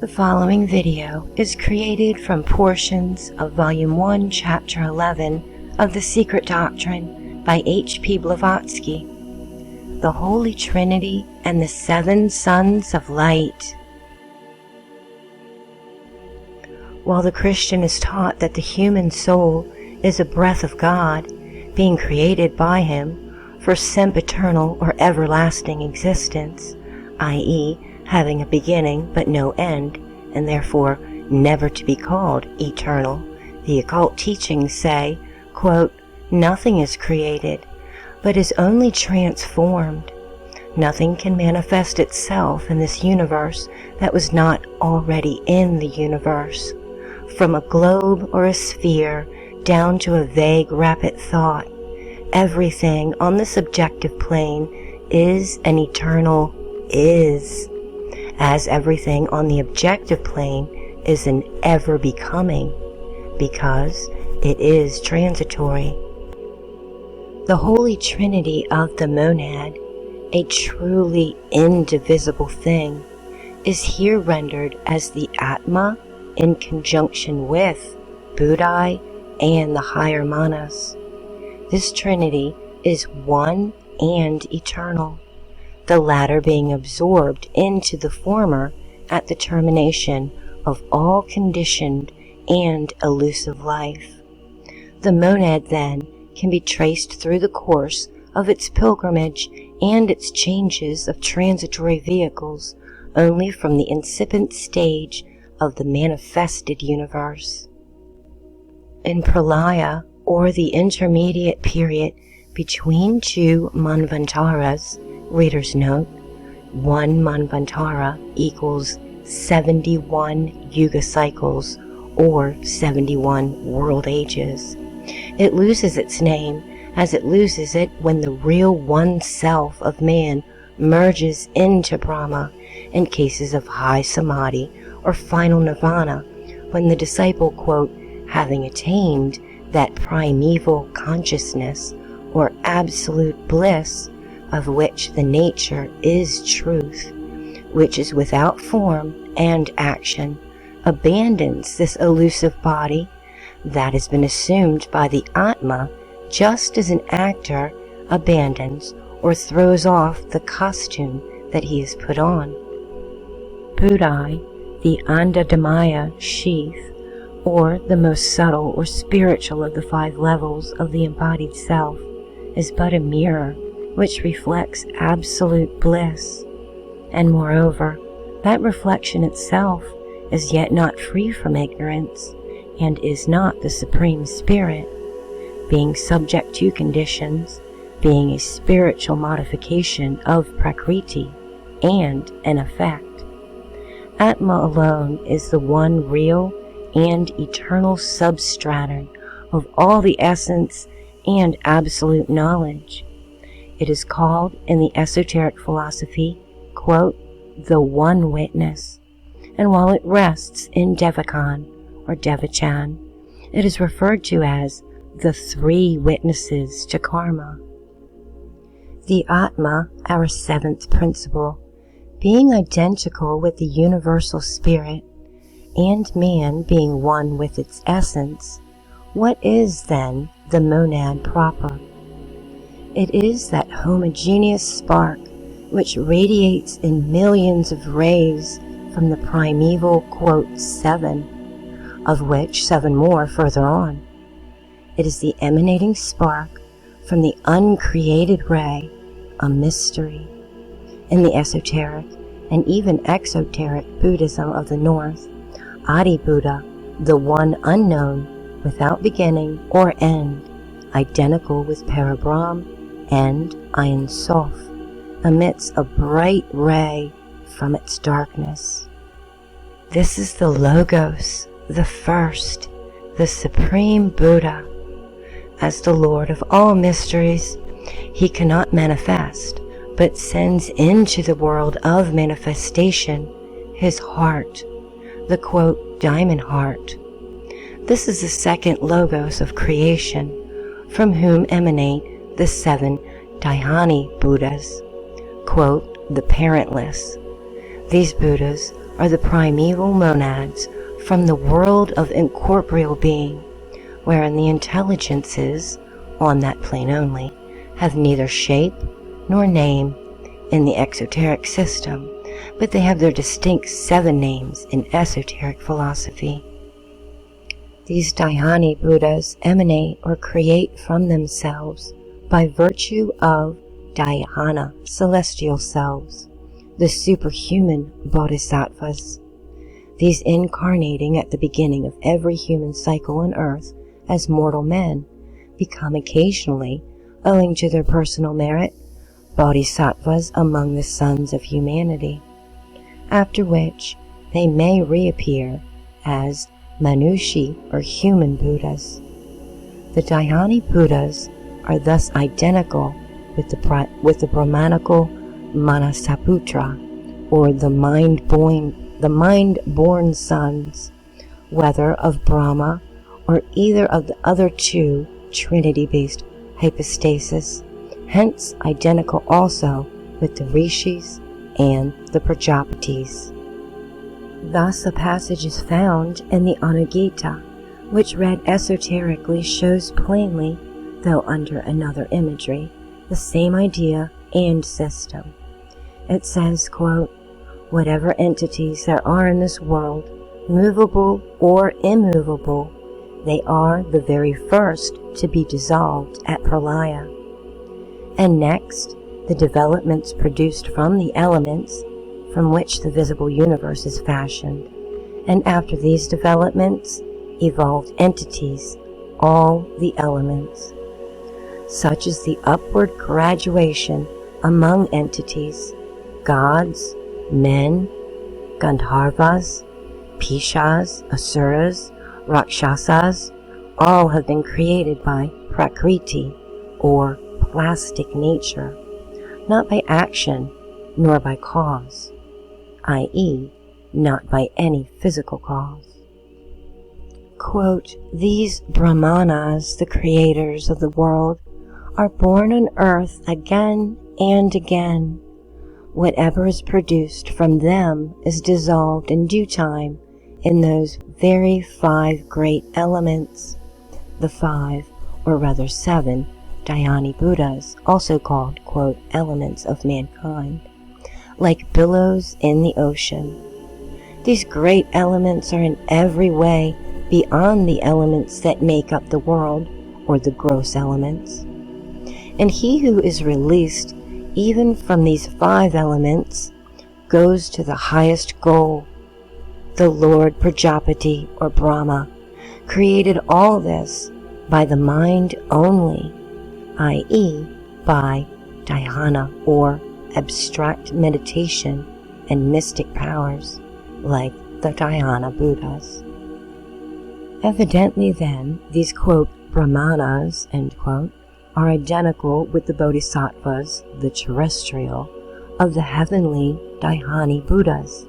The following video is created from portions of Volume 1, Chapter 11 of The Secret Doctrine by H.P. Blavatsky, The Holy Trinity and the Seven Sons of Light. While the Christian is taught that the human soul is a breath of God, being created by Him for sempiternal or everlasting existence, i.e., having a beginning but no end, and therefore never to be called eternal, the occult teachings say, quote, "Nothing is created, but is only transformed. Nothing can manifest itself in this universe that was not already in the universe. From a globe or a sphere down to a vague rapid thought, everything on the subjective plane is an eternal is, as everything on the objective plane is an ever-becoming, because it is transitory. The Holy Trinity of the Monad, a truly indivisible thing, is here rendered as the Atma in conjunction with Buddhi and the higher Manas. This Trinity is one and eternal, the latter being absorbed into the former at the termination of all conditioned and elusive life. The monad, then, can be traced through the course of its pilgrimage and its changes of transitory vehicles only from the incipient stage of the manifested universe. In Pralaya, or the intermediate period between two manvantaras, reader's note, 1 manvantara equals 71 yuga cycles, or 71 world ages. It loses its name as it loses it when the real one self of man merges into Brahma in cases of high samadhi or final nirvana, when the disciple, quote, having attained that primeval consciousness or absolute bliss of which the nature is truth, which is without form and action, abandons this elusive body that has been assumed by the Atma, just as an actor abandons or throws off the costume that he has put on. Buddhi, the Andadamaya sheath, or the most subtle or spiritual of the 5 levels of the embodied self, is but a mirror which reflects absolute bliss, and moreover, that reflection itself is yet not free from ignorance, and is not the Supreme Spirit, being subject to conditions, being a spiritual modification of Prakriti, and an effect. Atma alone is the one real and eternal substratum of all the essence and absolute knowledge. It is called in the esoteric philosophy, quote, the one witness, and while it rests in Devakan or Devachan, it is referred to as the 3 witnesses to karma. The Atma, our 7th principle, being identical with the universal spirit, and man being one with its essence, what is then the monad proper? It is that homogeneous spark which radiates in millions of rays from the primeval, quote, 7, of which 7 more further on. It is the emanating spark from the uncreated ray, a mystery. In the esoteric and even exoteric Buddhism of the North, Adi-Buddha, the one unknown, without beginning or end, identical with Parabrahm and Ein Sof, emits a bright ray from its darkness. This is the Logos, the first, the Supreme Buddha. As the Lord of all mysteries, he cannot manifest, but sends into the world of manifestation his heart, the, quote, diamond heart. This is the second Logos of creation, from whom emanate the 7 Dhyani-Buddhas, quote, the parentless. These Buddhas are the primeval monads from the world of incorporeal being, wherein the intelligences, on that plane only, have neither shape nor name in the exoteric system, but they have their distinct 7 names in esoteric philosophy. These Dhyani-Buddhas emanate or create from themselves by virtue of dhyana, celestial selves, the superhuman bodhisattvas, these incarnating at the beginning of every human cycle on earth as mortal men, become occasionally, owing to their personal merit, bodhisattvas among the sons of humanity, after which they may reappear as Manushi or human Buddhas. The Dhyani-Buddhas are thus identical with the Brahmanical Saputra, or the mind-born sons, whether of Brahma or either of the other 2 Trinity-based hypostases, hence identical also with the Rishis and the Prajapatis. Thus a passage is found in the Anugita, which read esoterically shows plainly, though under another imagery, the same idea and system. It says, quote, "Whatever entities there are in this world, movable or immovable, they are the very first to be dissolved at pralaya." And next, the developments produced from the elements from which the visible universe is fashioned, and after these developments, evolved entities, all the elements. Such is the upward graduation among entities, gods, men, Gandharvas, Pishas, Asuras, Rakshasas, all have been created by Prakriti, or plastic nature, not by action nor by cause, i.e., not by any physical cause. Quote, "These Brahmanas, the creators of the world, are born on earth again and again. Whatever is produced from them is dissolved in due time in those very 5 great elements, the 5, or rather 7, Dhyani-Buddhas, also called, quote, elements of mankind, like billows in the ocean. These great elements are in every way beyond the elements that make up the world, or the gross elements. And he who is released even from these 5 elements goes to the highest goal. The Lord Prajapati, or Brahma, created all this by the mind only, i.e., by dhyana, or abstract meditation and mystic powers, like the Dhyani-Buddhas. Evidently then, these, quote, Brahmanas, end quote, are identical with the Bodhisattvas, the terrestrial, of the heavenly Dhyani-Buddhas,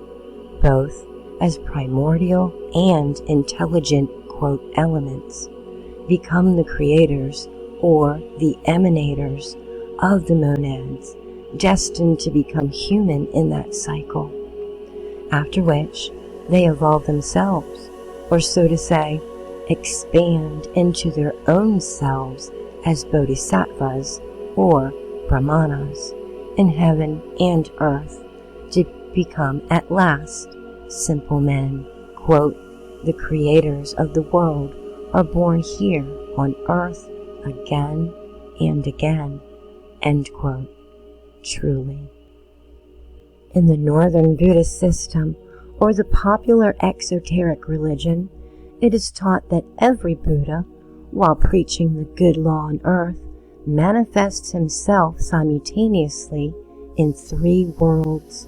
both as primordial and intelligent, quote, elements, become the creators or the emanators of the monads, destined to become human in that cycle, after which they evolve themselves, or so to say, expand into their own selves as bodhisattvas or brahmanas in heaven and earth, to become at last simple men. Quote, "The creators of the world are born here on earth again and again." End quote. Truly. In the Northern Buddhist system, or the popular exoteric religion, it is taught that every Buddha, while preaching the good law on earth, manifests himself simultaneously in 3 worlds: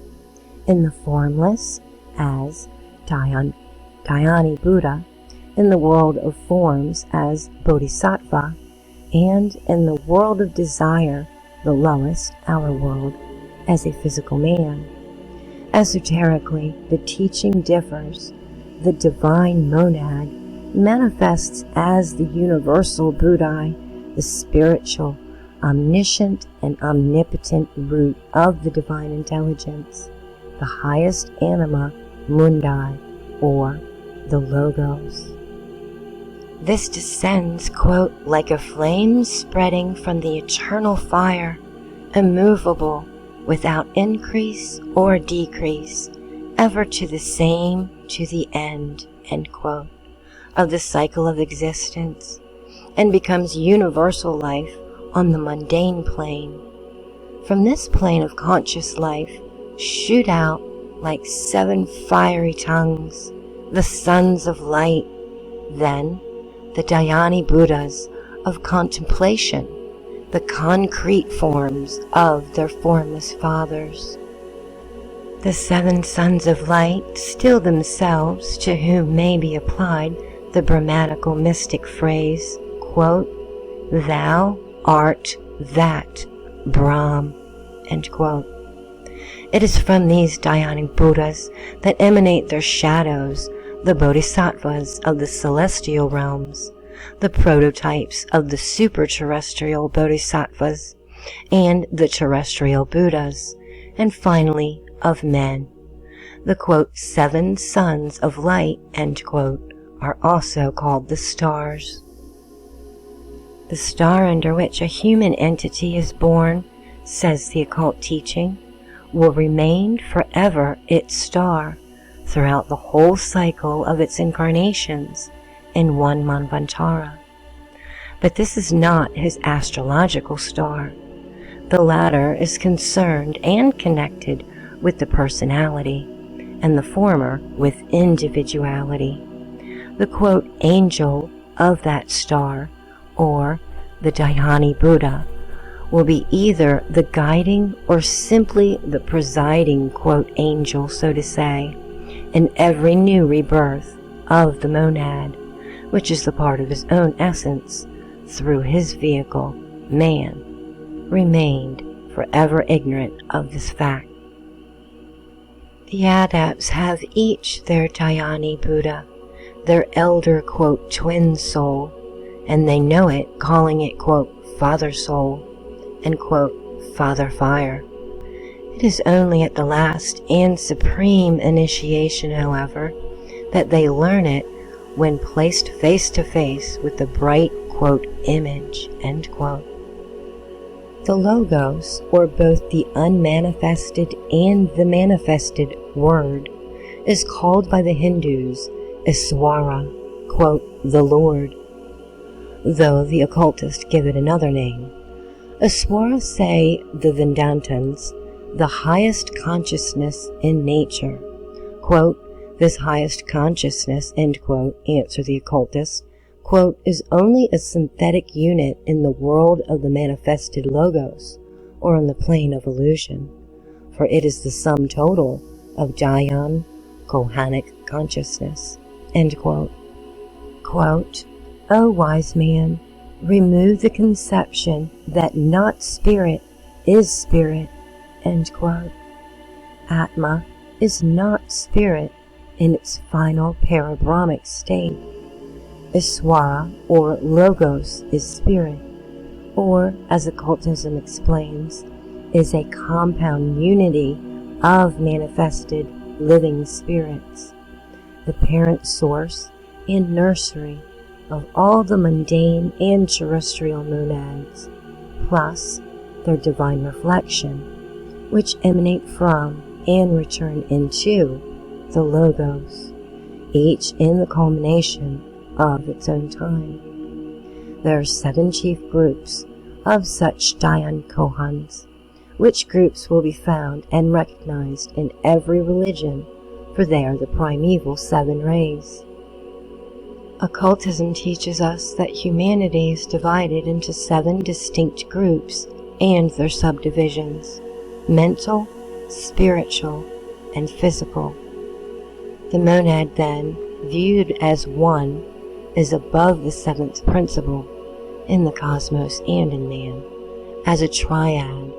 in the formless, as Dhyani-Buddha, in the world of forms as Bodhisattva, and in the world of desire, the lowest, our world, as a physical man. Esoterically, the teaching differs. The divine monad manifests as the universal Buddha, the spiritual, omniscient, and omnipotent root of the divine intelligence, the highest anima Mundi, or the Logos. This descends, quote, like a flame spreading from the eternal fire, immovable, without increase or decrease, ever to the same, to the end quote, of the cycle of existence, and becomes universal life on the mundane plane. From this plane of conscious life shoot out, like 7 fiery tongues, the sons of light, then the Dhyani-Buddhas of contemplation, the concrete forms of their formless fathers. The 7 sons of light still themselves, to whom may be applied the Brahmanical mystic phrase, quote, "Thou art that, Brahm," end quote. It is from these Dhyani-Buddhas that emanate their shadows, the Bodhisattvas of the celestial realms, the prototypes of the super-terrestrial Bodhisattvas, and the terrestrial Buddhas, and finally of men. The, quote, 7 sons of light, end quote, are also called the stars. The star under which a human entity is born, says the occult teaching, will remain forever its star throughout the whole cycle of its incarnations in one Manvantara. But this is not his astrological star. The latter is concerned and connected with the personality, and the former with individuality. The, quote, angel of that star, or the Dhyani-Buddha, will be either the guiding or simply the presiding, quote, angel, so to say, in every new rebirth of the monad, which is the part of his own essence, through his vehicle, man, remained forever ignorant of this fact. The adepts have each their Dhyani-Buddha, their elder, quote, twin soul, and they know it, calling it, quote, father soul, and, quote, father fire. It is only at the last and supreme initiation, however, that they learn it when placed face to face with the bright, quote, image, end quote. The Logos, or both the unmanifested and the manifested word, is called by the Hindus Iswara, quote, the Lord, though the occultists give it another name. Iswara, say the Vedantins, the highest consciousness in nature. Quote, this highest consciousness, end quote, answer the occultists, quote, is only a synthetic unit in the world of the manifested Logos, or on the plane of illusion, for it is the sum total of Dhyan, Kohanic consciousness, end quote. Quote, O wise man, remove the conception that not spirit is spirit, end quote. Atma is not spirit in its final parabrahmic state. Iswara, or Logos, is spirit, or, as occultism explains, is a compound unity of manifested living spirits, the parent source and nursery of all the mundane and terrestrial monads, plus their divine reflection, which emanate from and return into the Logos, each in the culmination of its own time. There are 7 chief groups of such Dhyan Kohans, which groups will be found and recognized in every religion, for they are the primeval 7 rays. Occultism teaches us that humanity is divided into 7 distinct groups and their subdivisions: mental, spiritual, and physical. The monad, then, viewed as one, is above the 7th principle in the cosmos and in man. As a triad,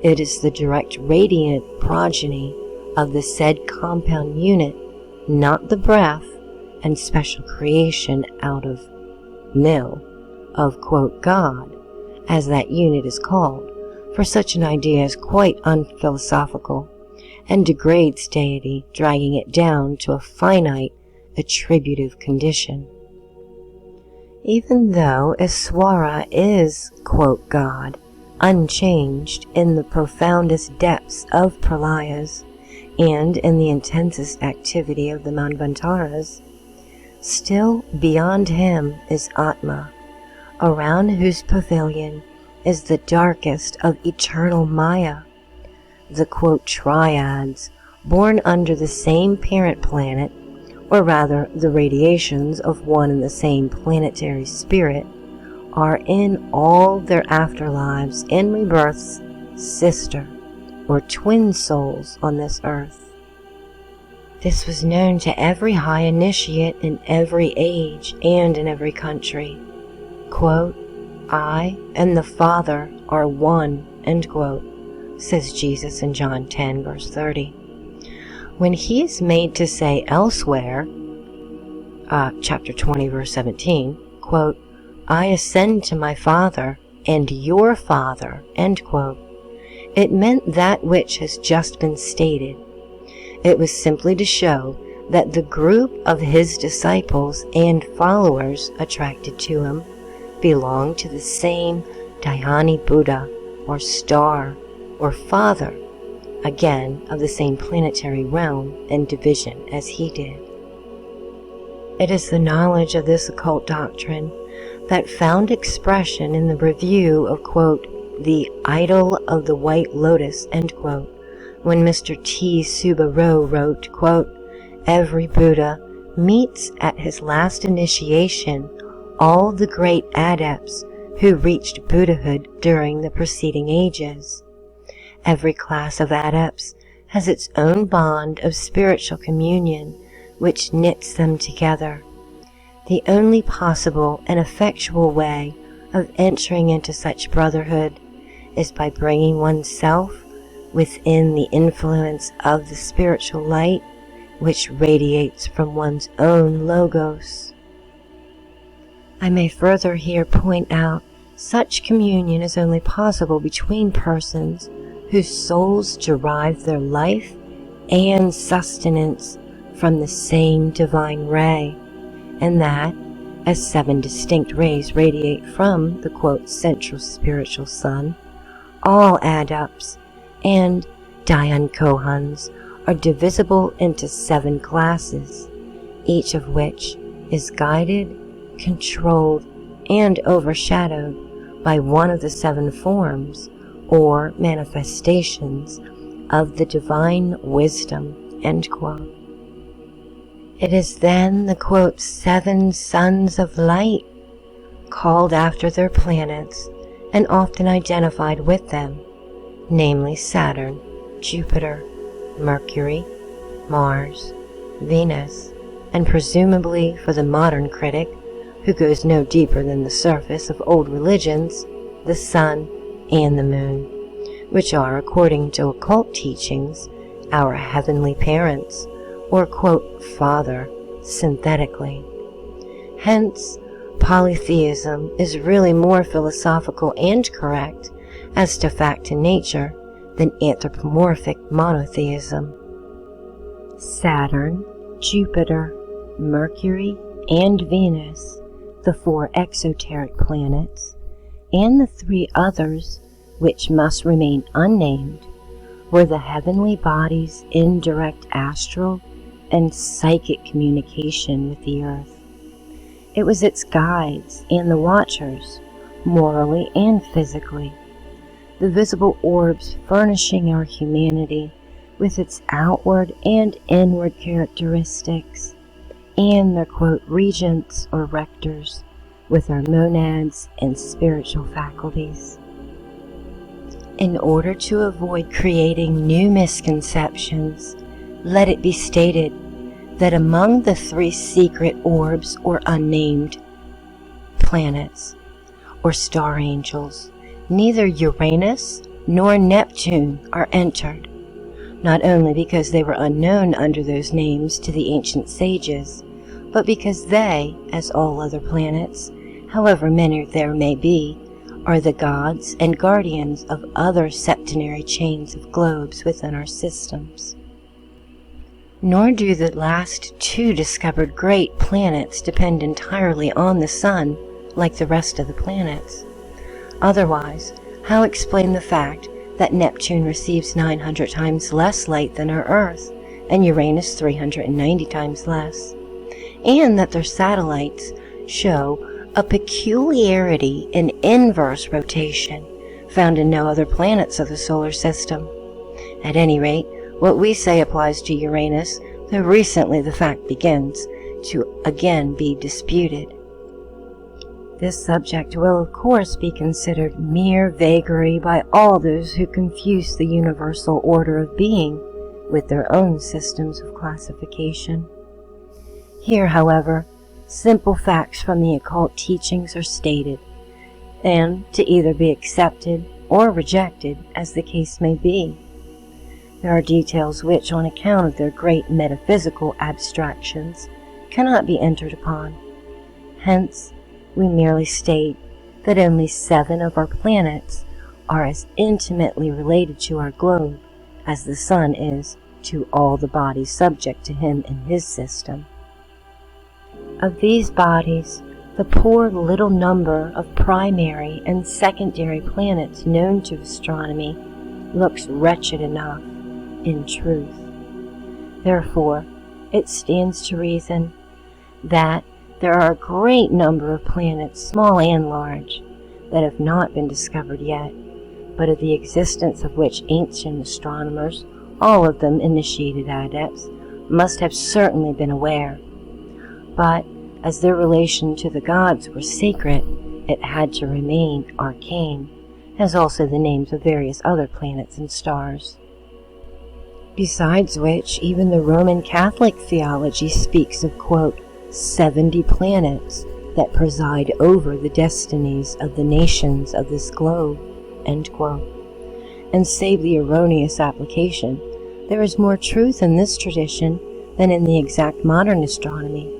it is the direct radiant progeny of the said compound unit, not the breath and special creation out of nil of, quote, God, as that unit is called, for such an idea is quite unphilosophical, and degrades deity, dragging it down to a finite, attributive condition. Even though Iswara is, quote, God, unchanged in the profoundest depths of pralayas and in the intensest activity of the manvantaras, still beyond him is Atma, around whose pavilion is the darkest of eternal Maya, the, quote, triads, born under the same parent planet, or rather the radiations of one and the same planetary spirit, are in all their afterlives and rebirths sister or twin souls on this earth. This was known to every high initiate in every age and in every country. Quote, I and the Father are one, end quote, says Jesus in John 10, verse 30. When he is made to say elsewhere, chapter 20, verse 17, quote, I ascend to my Father and your Father, end quote, it meant that which has just been stated. It was simply to show that the group of his disciples and followers attracted to him belonged to the same Dhyani-Buddha, or star, or father, again of the same planetary realm and division as he did. It is the knowledge of this occult doctrine that found expression in the review of, quote, the Idol of the White Lotus, end quote, when Mr. T. Subaru wrote, quote, every Buddha meets at his last initiation all the great adepts who reached Buddhahood during the preceding ages. Every class of adepts has its own bond of spiritual communion which knits them together. The only possible and effectual way of entering into such brotherhood is by bringing oneself within the influence of the spiritual light which radiates from one's own logos. I may further here point out such communion is only possible between persons whose souls derive their life and sustenance from the same divine ray, and that, as 7 distinct rays radiate from the, quote, central spiritual sun, all adepts and Dayan Kohans are divisible into 7 classes, each of which is guided, controlled, and overshadowed by one of the 7 forms or manifestations of the divine wisdom, end quote. It is then the, quote, 7 sons of light, called after their planets and often identified with them, namely Saturn, Jupiter, Mercury, Mars, Venus, and presumably for the modern critic, who goes no deeper than the surface of old religions, the sun and the moon, which are, according to occult teachings, our heavenly parents, or, quote, father, synthetically. Hence, polytheism is really more philosophical and correct as to fact and nature than anthropomorphic monotheism. Saturn, Jupiter, Mercury, and Venus, the 4 exoteric planets, and the 3 others, which must remain unnamed, were the heavenly bodies in direct astral and psychic communication with the earth. It was its guides and the watchers, morally and physically, the visible orbs furnishing our humanity with its outward and inward characteristics, and their, quote, regents or rectors with our monads and spiritual faculties. In order to avoid creating new misconceptions, let it be stated that among the 3 secret orbs or unnamed planets or star angels, neither Uranus nor Neptune are entered, not only because they were unknown under those names to the ancient sages, but because they, as all other planets, however many there may be, are the gods and guardians of other septenary chains of globes within our systems. Nor do the last two discovered great planets depend entirely on the Sun like the rest of the planets. Otherwise, how explain the fact that Neptune receives 900 times less light than our Earth, and Uranus 390 times less, and that their satellites show a peculiarity in inverse rotation found in no other planets of the solar system? At any rate, what we say applies to Uranus, though recently the fact begins to again be disputed. This subject will of course be considered mere vagary by all those who confuse the universal order of being with their own systems of classification. Here, however, simple facts from the occult teachings are stated, and to either be accepted or rejected as the case may be. There are details which, on account of their great metaphysical abstractions, cannot be entered upon. Hence, we merely state that only 7 of our planets are as intimately related to our globe as the Sun is to all the bodies subject to him in his system. Of these bodies, the poor little number of primary and secondary planets known to astronomy looks wretched enough, in truth. Therefore, it stands to reason that there are a great number of planets, small and large, that have not been discovered yet, but of the existence of which ancient astronomers, all of them initiated adepts, must have certainly been aware. But as their relation to the gods was sacred, it had to remain arcane, as also the names of various other planets and stars. Besides which, even the Roman Catholic theology speaks of, quote, 70 planets that preside over the destinies of the nations of this globe, end quote. And save the erroneous application, there is more truth in this tradition than in the exact modern astronomy.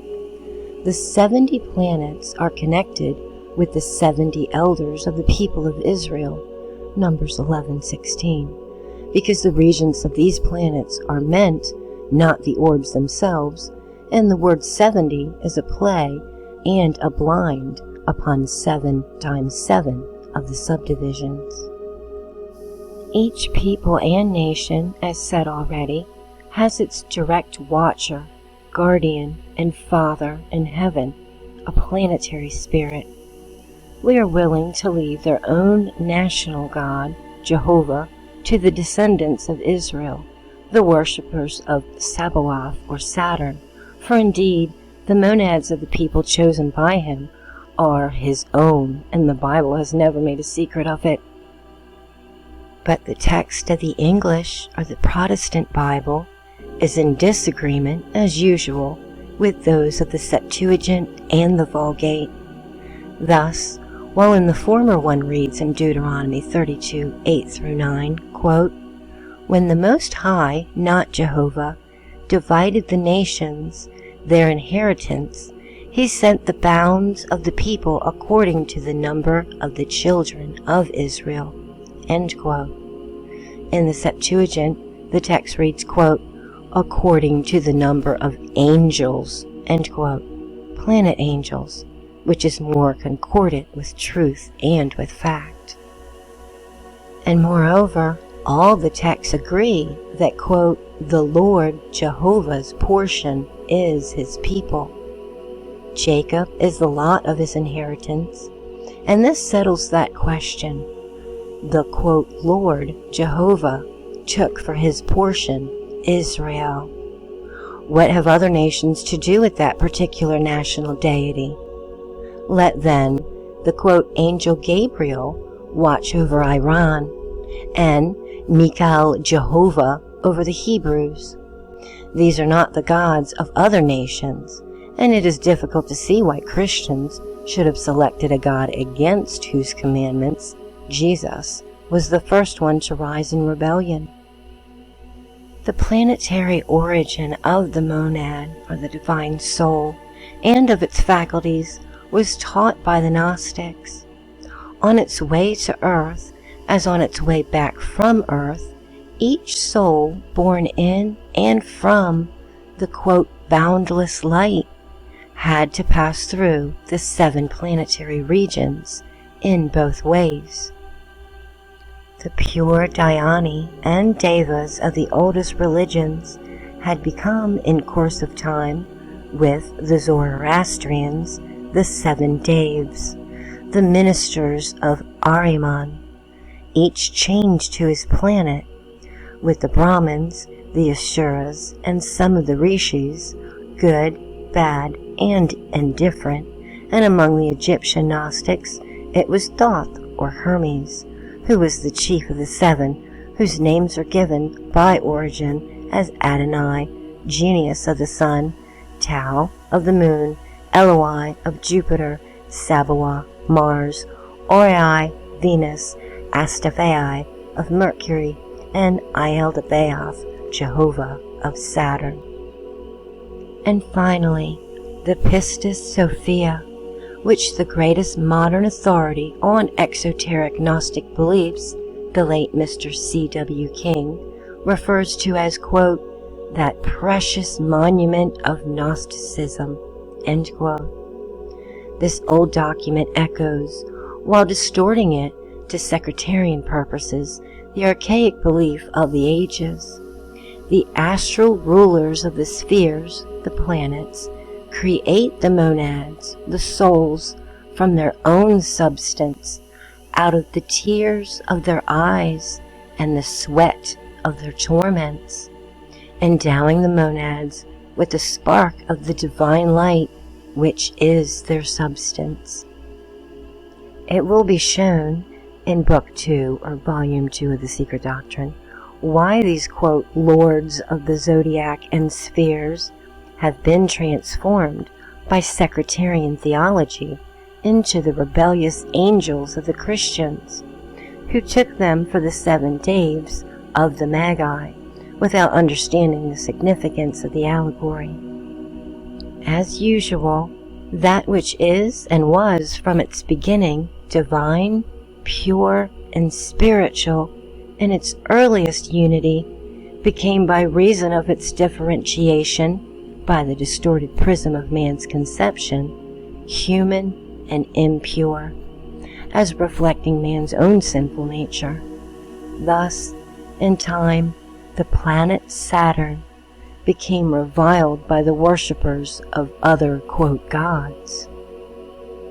The 70 planets are connected with the 70 elders of the people of Israel, Numbers 11:16, because the regions of these planets are meant, not the orbs themselves, and the word 70 is a play and a blind upon 7 times 7 of the subdivisions. Each people and nation, as said already, has its direct watcher, guardian, and father in heaven, a planetary spirit. We are willing to leave their own national god, Jehovah, to the descendants of Israel, the worshippers of Sabaoth or Saturn, for indeed the monads of the people chosen by him are his own, and the Bible has never made a secret of it. But the text of the English or the Protestant Bible is in disagreement, as usual, with those of the Septuagint and the Vulgate. Thus, while in the former one reads in Deuteronomy 32:8-9, quote, "When the Most High, not Jehovah, divided the nations, their inheritance, he sent the bounds of the people according to the number of the children of Israel," end quote. In the Septuagint, the text reads, quote, "according to the number of angels," end quote, planet angels, which is more concordant with truth and with fact. And moreover, all the texts agree that, quote, "the Lord Jehovah's portion is his people. Jacob is the lot of his inheritance," and this settles that question. The, quote, "Lord Jehovah took for his portion Israel." What have other nations to do with that particular national deity? Let then the, quote, "angel Gabriel watch over Iran, and Michael Jehovah over the Hebrews. These are not the gods of other nations, and it is difficult to see why Christians should have selected a god against whose commandments Jesus was the first one to rise in rebellion. The planetary origin of the monad, or the divine soul, and of its faculties was taught by the Gnostics. On its way to earth, as on its way back from earth, each soul born in and from the quote, boundless light had to pass through the 7 planetary regions in both ways. The pure Dhyani and Devas of the oldest religions had become, in course of time, with the Zoroastrians, the 7 Devs, the ministers of Ahriman, each chained to his planet. With the Brahmins, the Asuras, and some of the Rishis, good, bad, and indifferent, and among the Egyptian Gnostics, it was Thoth or Hermes, who was the chief of the 7, whose names are given by Origen as Adonai, Genius of the Sun, Tau of the Moon, Eloi of Jupiter, Sabaoth, Mars, Oriai, Venus, Astaphae of Mercury, and Ieldabaath, Jehovah of Saturn. And finally, the Pistis Sophia, which the greatest modern authority on exoteric Gnostic beliefs, the late Mr. C.W. King, refers to as, quote, that precious monument of Gnosticism, end quote. This old document echoes, while distorting it to sectarian purposes, the archaic belief of the ages. The astral rulers of the spheres, the planets, create the monads, the souls, from their own substance, out of the tears of their eyes and the sweat of their torments, endowing the monads with the spark of the divine light, which is their substance. It will be shown in Book 2 or Volume 2 of the Secret Doctrine why these, quote, lords of the zodiac and spheres have been transformed by sectarian theology into the rebellious angels of the Christians, who took them for the 7 Devs of the Magi without understanding the significance of the allegory. As usual, that which is and was from its beginning divine, pure, and spiritual in its earliest unity became, by reason of its differentiation by the distorted prism of man's conception, human and impure, as reflecting man's own sinful nature. Thus, in time, the planet Saturn became reviled by the worshippers of other, quote, gods.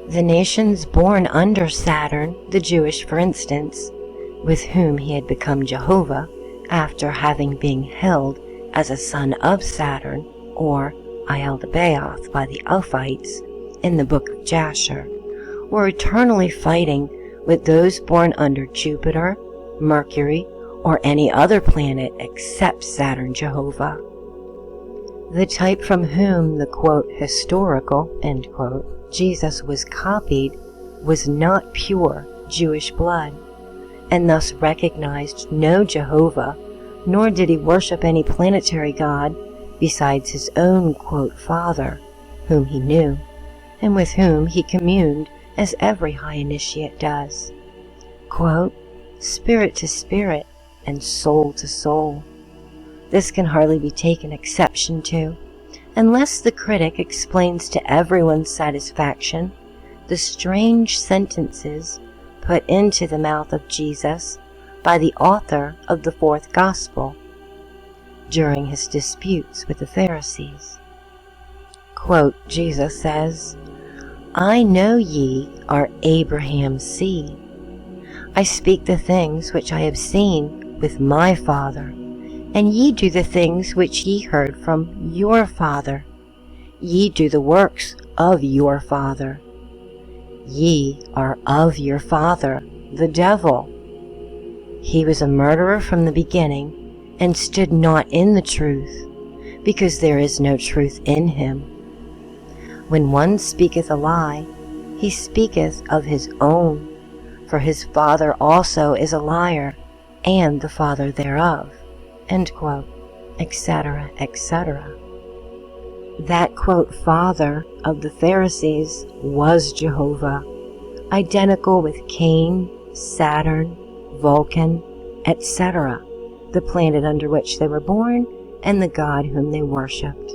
The nations born under Saturn, the Jewish for instance, with whom he had become Jehovah after having been held as a son of Saturn, or Ieldabaath by the Ophites in the book of Jasher, were eternally fighting with those born under Jupiter, Mercury, or any other planet except Saturn Jehovah. The type from whom the, quote, historical, end quote, Jesus was copied was not pure Jewish blood, and thus recognized no Jehovah, nor did he worship any planetary god besides his own, quote, father, whom he knew, and with whom he communed as every high initiate does, quote, spirit to spirit and soul to soul. This can hardly be taken exception to, unless the critic explains to everyone's satisfaction the strange sentences put into the mouth of Jesus by the author of the 4th Gospel during his disputes with the Pharisees. Quote, Jesus says, I know ye are Abraham's seed. I speak the things which I have seen with my Father, and ye do the things which ye heard from your father. Ye do the works of your father. Ye are of your father, the devil. He was a murderer from the beginning, and stood not in the truth, because there is no truth in him. When one speaketh a lie, he speaketh of his own, for his father also is a liar, and the father thereof, end quote, etc., etc. That, quote, father of the Pharisees was Jehovah, identical with Cain, Saturn, Vulcan, etc., the planet under which they were born, and the god whom they worshipped.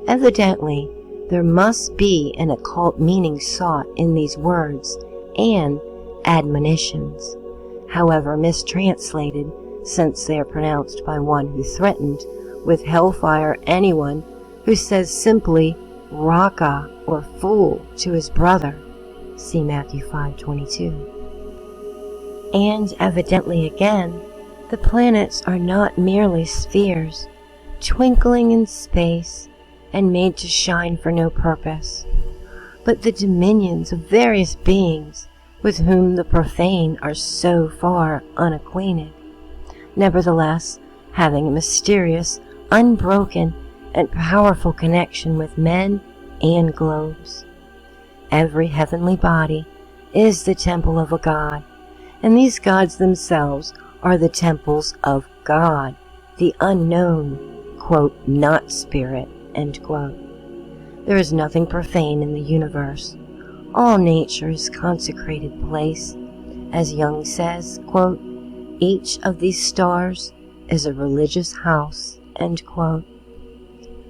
Evidently, there must be an occult meaning sought in these words and admonitions, however mistranslated, since they are pronounced by one who threatened with hellfire anyone who says simply Raka or fool to his brother. See Matthew 5:22. And evidently again, the planets are not merely spheres, twinkling in space and made to shine for no purpose, but the dominions of various beings with whom the profane are so far unacquainted, nevertheless having a mysterious, unbroken, and powerful connection with men and globes. Every heavenly body is the temple of a god, and these gods themselves are the temples of God, the unknown, quote, not spirit, end quote. There is nothing profane in the universe. All nature is consecrated place. As Jung says, quote, each of these stars is a religious house, end quote.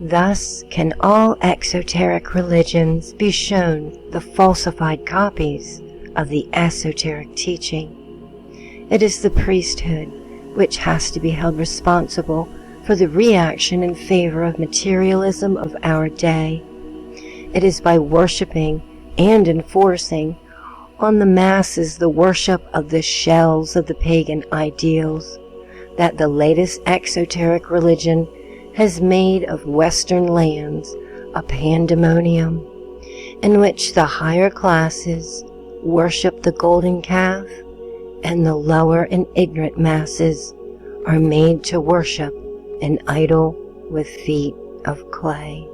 Thus can all exoteric religions be shown the falsified copies of the esoteric teaching. It is the priesthood which has to be held responsible for the reaction in favor of materialism of our day. It is by worshipping and enforcing on the masses the worship of the shells of the pagan ideals that the latest exoteric religion has made of Western lands a pandemonium in which the higher classes worship the golden calf and the lower and ignorant masses are made to worship an idol with feet of clay.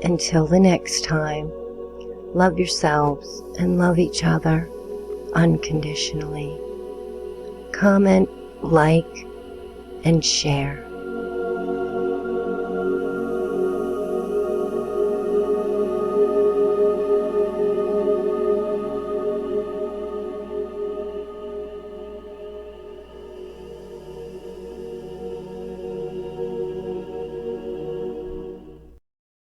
Until the next time, love yourselves and love each other unconditionally. Comment, like, and share.